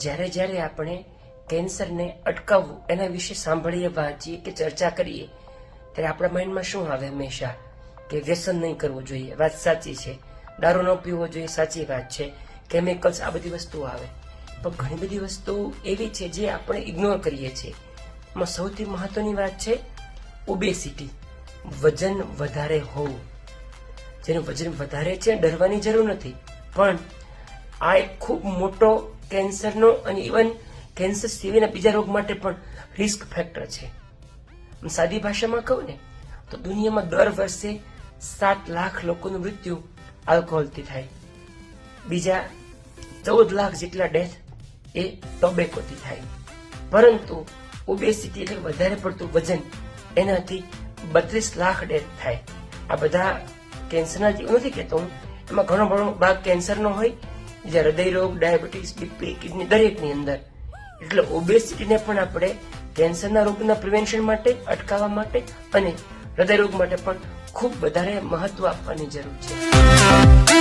જ્યારે જ્યારે આપણે કેન્સરને અટકાવવું એના વિશે સાંભળીએ, વાંચીએ કે ચર્ચા કરીએ ત્યારે આપણા માઇન્ડમાં શું આવે હંમેશા કે વ્યસન નહીં કરવું જોઈએ. વાત સાચી છે. દારૂ ન પીવો જોઈએ, સાચી વાત છે. કેમિકલ્સ, આ બધી વસ્તુઓ આવે. પણ ઘણી બધી વસ્તુ એવી છે જે આપણે ઇગ્નોર કરીએ છીએ. એમાં સૌથી મહત્વની વાત છે ઓબેસિટી, વજન વધારે હોવું. જેનું વજન વધારે છે ડરવાની જરૂર નથી, પણ આ એક ખૂબ મોટો કેન્સરનો અને ઇવન કેન્સર સિવાયના બીજા રોગ માટે પણ રિસ્ક ફેક્ટર છે. સાદી ભાષામાં કહું ને તો દુનિયામાં દર વર્ષે 7 લાખ લોકોનું મૃત્યુ આલ્કોહોલથી થાય. બીજા 14 લાખ જેટલા ડેથ એ ટોબેકોથી થાય. પરંતુ ઓબેસિટી એટલે વધારે પડતું વજન, એનાથી 32 લાખ ડેથ થાય. આ બધા કેન્સરના જ નથી કહેતો હું, એમાં ઘણો ઘણો ભાગ કેન્સરનો હોય, બીજા હૃદય રોગ, ડાયાબિટીસ, બીપી, કિડની, દરેકની અંદર. એટલે ઓબેસિટીને પણ આપણે કેન્સરના રોગના પ્રિવેન્શન માટે, અટકાવવા માટે અને હૃદય રોગ માટે પણ ખૂબ વધારે મહત્વ આપવાની જરૂર છે.